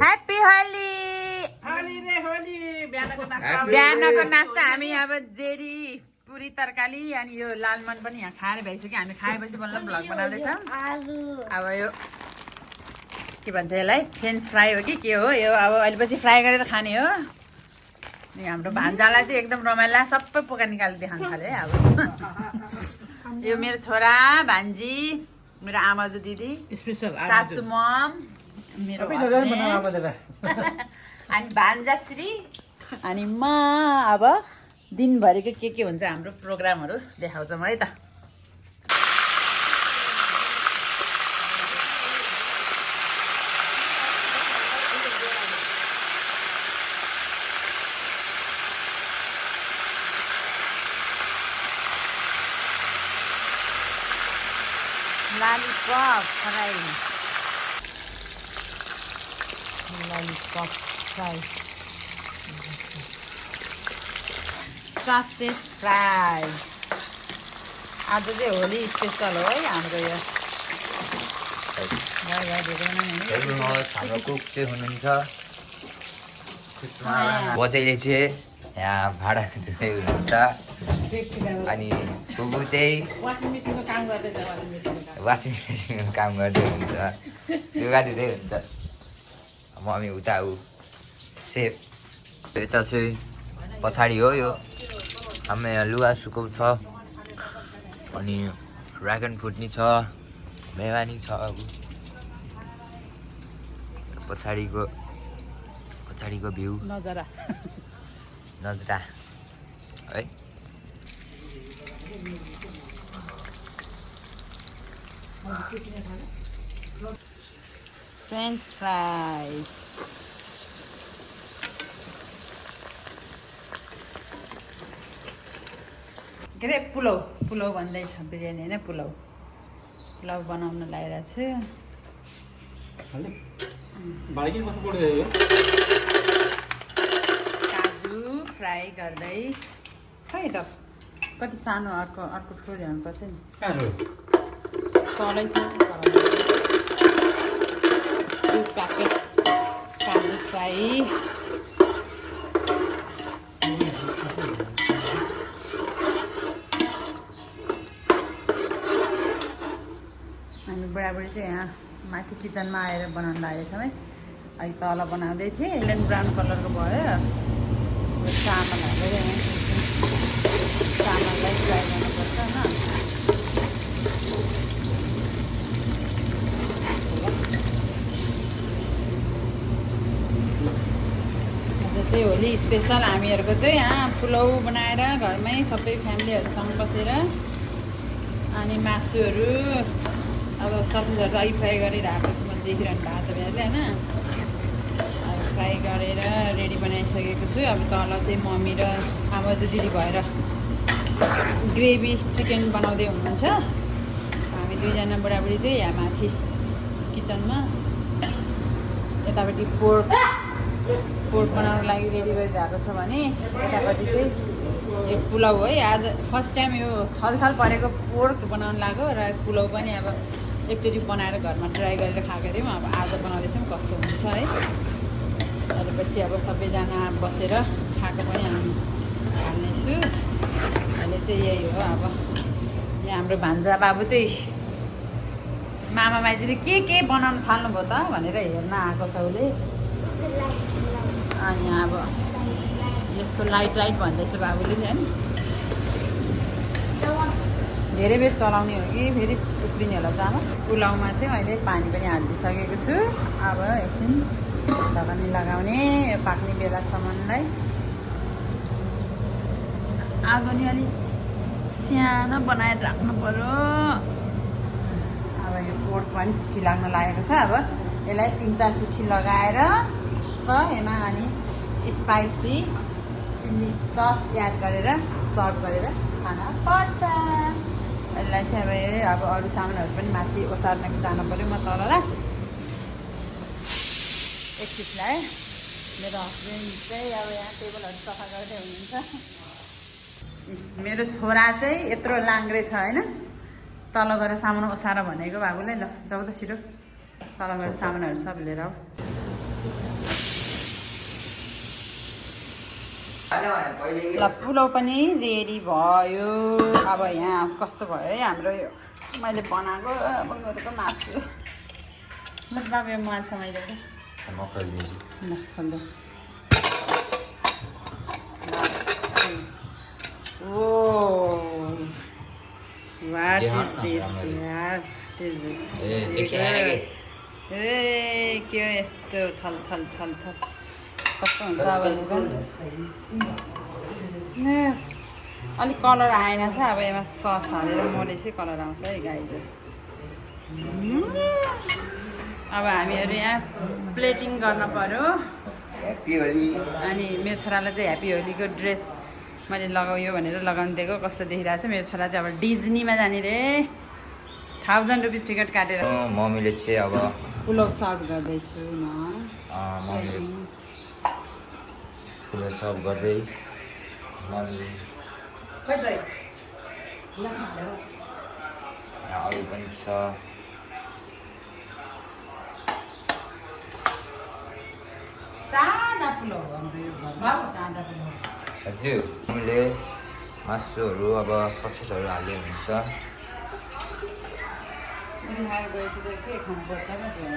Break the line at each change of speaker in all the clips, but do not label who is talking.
Happy Holi. बिहानको नास्ता हामी अब जेरी पुरी तरकारी अनि यो लालमन पनि यहाँ खाएर भइसक्यो। हामी खाएपछि बल्ल भ्लग बनाउँदैछौँ। अब यो के भन्छ यसलाई फ्रेन्च फ्राई हो कि के हो यो, अब अहिले पछि फ्राई गरेर खाने हो। अनि हाम्रो भान्जालाई चाहिँ एकदम रमाइलो सबै पोका निकालेर देखाउनु थाल्यो है। अब यो मेरो छोरा भान्जी, मेरो आमाजु दिदी, स्पेसल सासु मम, मेरो अनि भान्जाश्री अनि म। अब दिनभरिको के हुन्छ हाम्रो प्रोग्रामहरू देखाउँछौँ है त। Lollipop fry. Lollipop fry. Sausage fry. आज चाहिँ होली स्पेसल हो है हाम्रो यो।
हाम्रो कुक चाहिँ हुनुहुन्छ बजैले चाहिँ यहाँ भाडा दिँदै हुनुहुन्छ। अनि बुबु चाहिँ वासिङ मेसिनको काम गर्दै हुन्छ, लुगा दिँदै हुन्छ। मम्मी उता ऊ सेफ। यता चाहिँ पछाडि हो यो हाम्रो यहाँ लुगा सुकाउँछ। अनि ड्रागन फ्रुट नि छ, मेवा नि छ। अब पछाडिको भ्यू नजरा है।
French fry. के अरे पुलाउ भन्दैछ, बिरयानी होइन पुलाउ बनाउन लागिरहेको छु। काजु फ्राई गर्दै खै त कति सानो अर्को ठुलो हाल्नुपर्छ नि। तलै छ प्याकेज काजु फ्राई। हामी बुढाबुढी चाहिँ यहाँ माथि किचनमा आएर बनाउनु लागेछौँ है। अहिले तल बनाउँदै थिएँ, इन्डियन ब्राउन कलरको भयो। चामल हालेर यहाँ चामललाई फ्राई गर्नुपर्छ होइन। चाहिँ होली स्पेसल हामीहरूको चाहिँ यहाँ पुलाउ बनाएर घरमै सबै फ्यामिलीहरूसँग बसेर अनि मासुहरू अब ससेजहरू अघि फ्राई गरिरहेको छु। मैले देखिरहनु भएको छ बिहारले होइन। अब फ्राई गरेर रेडी बनाइसकेको छु। अब तल चाहिँ मम्मी र आमाजु दिदी भएर ग्रेभी चिकन बनाउँदै हुनुहुन्छ। हामी दुईजना बुढाबुढी चाहिँ यहाँ माथि किचनमा यतापट्टि पोर्क बनाउनको लागि रेडी गरिरहेको छ भने यतापट्टि चाहिँ यो पुलाउ है। आज फर्स्ट टाइम यो थलथल परेको पोर्क बनाउनु लाग्यो र पुलाउ पनि अब एकचोटि बनाएर घरमा ट्राई गरेर खाएको थियौँ। अब आज बनाउँदैछौँ कस्तो हुन्छ है। त्यसपछि अब सबैजना बसेर खाएको पनि हामी हाल्नेछु। अहिले चाहिँ यही हो। अब यहाँ हाम्रो भान्जा बाबु चाहिँ मामा माइजूले के बनाउनु थाल्नुभयो त भनेर हेर्न आएको छ उसले। अनि अब यसको लाइट भन्दैछ बाबुले चाहिँ होइन। धेरै बेर चलाउने हो कि फेरि उक्रिने होला चामल। पुलाउमा चाहिँ मैले पानी पनि हालिदिइसकेको छु। अब एकछिन ढकनी लगाउने पाक्ने बेलासम्मलाई। आगो नि अलिक सानो बनाएर राख्नु पर्यो। अब यो पोर्क पनि सिटी लाग्न लागेको छ। अब यसलाई 3-4 सिटी लगाएर यसमा अनि स्पाइसी चिल्ली सस एड गरेर सर्भ गरेर खान पर्छ। यसलाई चाहिँ अब अरू सामानहरू पनि माथि ओसार्न जानु पऱ्यो म तललाई एकछिनलाई। मेरो हस्बेन्ड चाहिँ अब यहाँ टेबलहरू सफा गर्दै हुनुहुन्छ। मेरो छोरा चाहिँ यत्रो लाङ्ग्रे छ होइन। तल गएर सामान ओसार भनेको बाबुले। ल जाऊ त छिटो तल मेरो सामानहरू सब लिएर आऊ। ल पुलाउ पनि रेडी भयो। अब यहाँ कस्तो भयो है हाम्रो यो मैले बनाएको बङ्गरको मासु। ल बाबु यो माल समाइदेऊ त।
म खोलिदिन्छु।
ल खोल्दो। ओ वाट इज दिस यार, ए के यस्तो थल थल थल थल कस्तो हुन्छ अब अलिक कलर आएन छ। अब यसमा सस हालेर मोले चाहिँ कलर आउँछ है गाई चाहिँ। अब हामीहरू यहाँ प्लेटिङ गर्न पर्यो।
ह्याप्पी होली।
अनि मेरो छोरालाई चाहिँ ह्याप्पी होलीको ड्रेस मैले लगाउयो भनेर लगाउनु दिएको। कस्तो देखिरहेको छ मेरो छोरा चाहिँ अब डिज्नीमा जाने रे। 1000 रुपिस टिकट काटेर।
मम्मीले चाहिँ अब
पुलाउ सर्भ गर्दैछु म।
मम्मीले पुलाउ सर्भ गर्दै मम्मीले अरू पनि छ।
सादा पुलाउ हाम्रो यो घरमा सादा पुलाउ।
हजुर हामीले मासुहरू अब ससेसहरू हाल्दै हुन्छ।
खाएर गएपछि त के खानुपर्छ र त्यो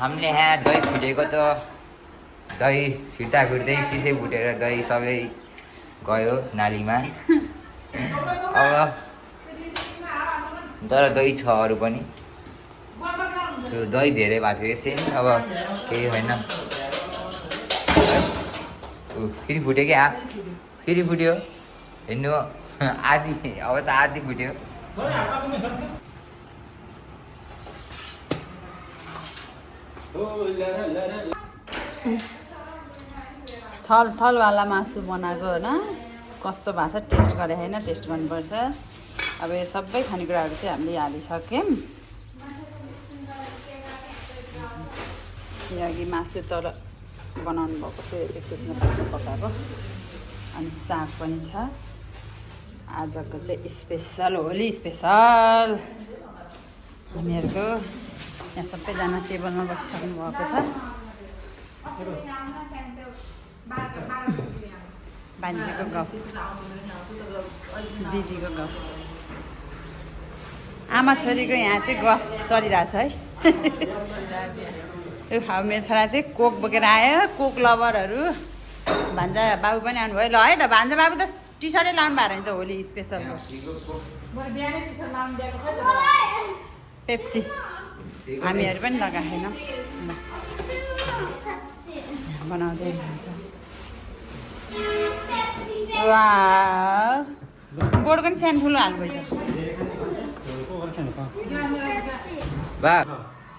हामीले यहाँ दही फुटेको त दही फिर्ता फिर्दै सिसै फुटेर दही सबै गयो नालीमा। अब तर दही छ अरू पनि। त्यो दही धेरै भएको थियो यसै नि अब केही होइन। फेरि फुट्यो क्या फेरि फुट्यो हेर्नु आधी अब त आधी फुट्यो।
थल थलवाला मासु बनाएको होइन कस्तो भएको छ टेस्ट गरे होइन टेस्ट गर्नुपर्छ। अब यो सबै खानेकुराहरू चाहिँ हामीले हालिसक्यौँ। यो अघि मासु तर बनाउनु भएको थियो चाहिँ किच्न पकाएको। अनि साग पनि छ। आजको चाहिँ स्पेसल होली स्पेसल हामीहरूको। यहाँ सबैजना टेबलमा बसिसक्नु भएको छ। बान्छीको गफ दिदीको गफ आमा छोरीको यहाँ चाहिँ गफ चलिरहेछ है। मेरो छोरा चाहिँ कोक बोकेर आयो। कोक लभरहरू भान्जा बाबु पनि आउनुभयो। ल है त भान्जा बाबु त टी सर्टै लाउनु भएको रहेछ होली स्पेसलको। पेप्सी हामीहरू पनि लगाएको छैनौँ। बनाउँदै हुन्छ। बोर्डको पनि सानो ठुलो हाल्नुभएछ।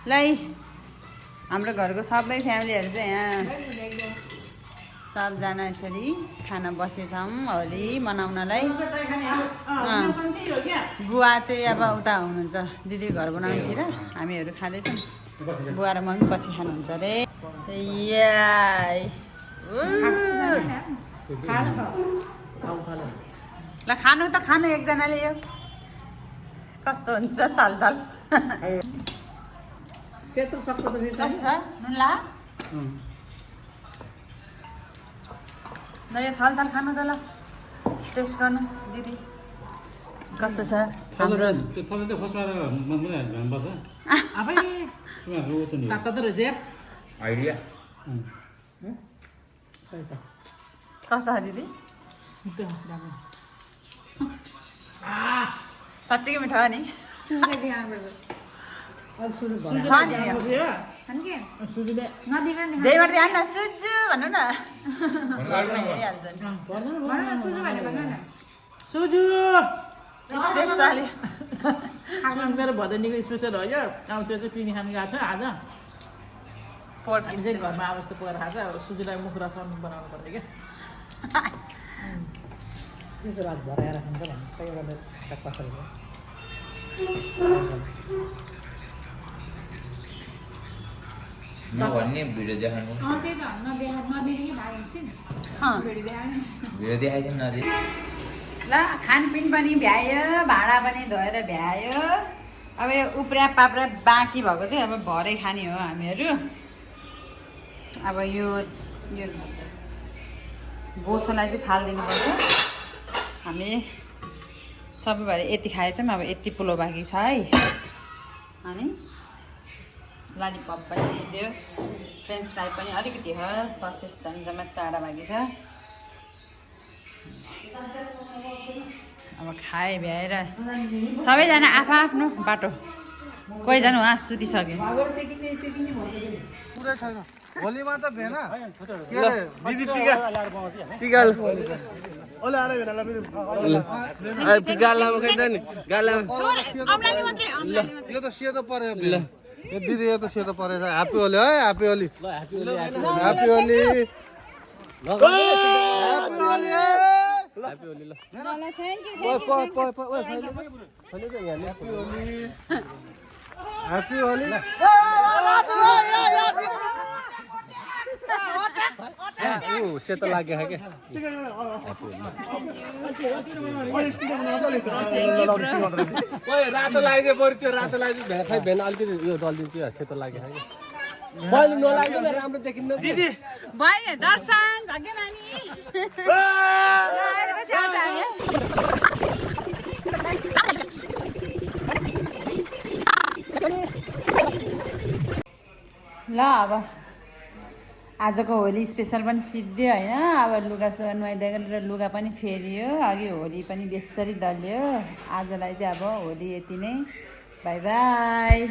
ल हाम्रो घरको सबै फ्यामिलीहरू चाहिँ यहाँ सबजना यसरी खाना बसेछौँ होली मनाउनलाई। बुवा चाहिँ अब उता हुनुहुन्छ दिदी घर बनाउनुतिर। हामीहरू खाँदैछौँ। बुवा र मम्मी पछि खानुहुन्छ अरे। ल खानु त खानु एकजनाले यो कस्तो हुन्छ तल तल। कस्तो छ नुन ला ल यो थल थल खानु त ल टेस्ट गर्नु दिदी कस्तो छ। कस्तो छ दिदी साँच्चीकै मिठो हो नि। दहीबाट ध्यान न सुजु भन्नु न।
मेरो भदनीको स्पेसल हो यो। अब त्यो चाहिँ पिनी खानु गएको छ आज। चाहिँ घरमा अब यस्तो पकाएर खान्छ। अब सुजीलाई मुख रसाउन बनाउनु पर्ने क्या। त्यसो रात भराएर खान्छ भने
नभन्ने भिडियो देखाउनु। भिडियो देखाइदिनु न अझै।
ल खानपिन पनि भ्यायो, भाँडा पनि धोएर भ्यायो। अब यो उप्रा पाप्रा बाँकी भएको चाहिँ अब भरे खाने हो हामीहरू। अब यो बोसोलाई चाहिँ फालिदिनुपर्छ। हामी सबै भएर यति खाएछौँ, अब यति पुलाउ बाँकी छ है। अनि ललिपप पनि सिद्धियो, फ्रेन्च फ्राई पनि अलिकति हो, ससेस जम्मा 4 बाँकी छ। अब खाए भ्याएर सबैजना आफ्नो बाटो, कोहीजना उहाँ सुतिसक्यो।
होलीमा त भेन दिदी टिका टिका टिका लामो खाइन्छ नि गालामा यो त सेतो पर्यो यो दिदी यो त सेतो परेछ। ह्याप्पी होली है, happy Holi, happy Holi, happy Holi, happy Holi. ल ह्याप्पी होली। सेतो लाग्यो क्या रातो लाग्यो बरु त्यो रातो लाग्यो खै भेन अलिकति यो दलिदिन्छु सेतो लाग्यो क्या मैले नलाग्दैन राम्रो देखिन्न दिदी
भाइ दर्शन भाग्यमानी ल अब आजको होली स्पेसल पनि सिद्धियो होइन। अब लुगा सुगा नुहाइदिएर लुगा पनि फेरियो, अघि होली पनि बेसरी दल्यो। आजलाई चाहिँ अब होली यति नै, बाई बाई।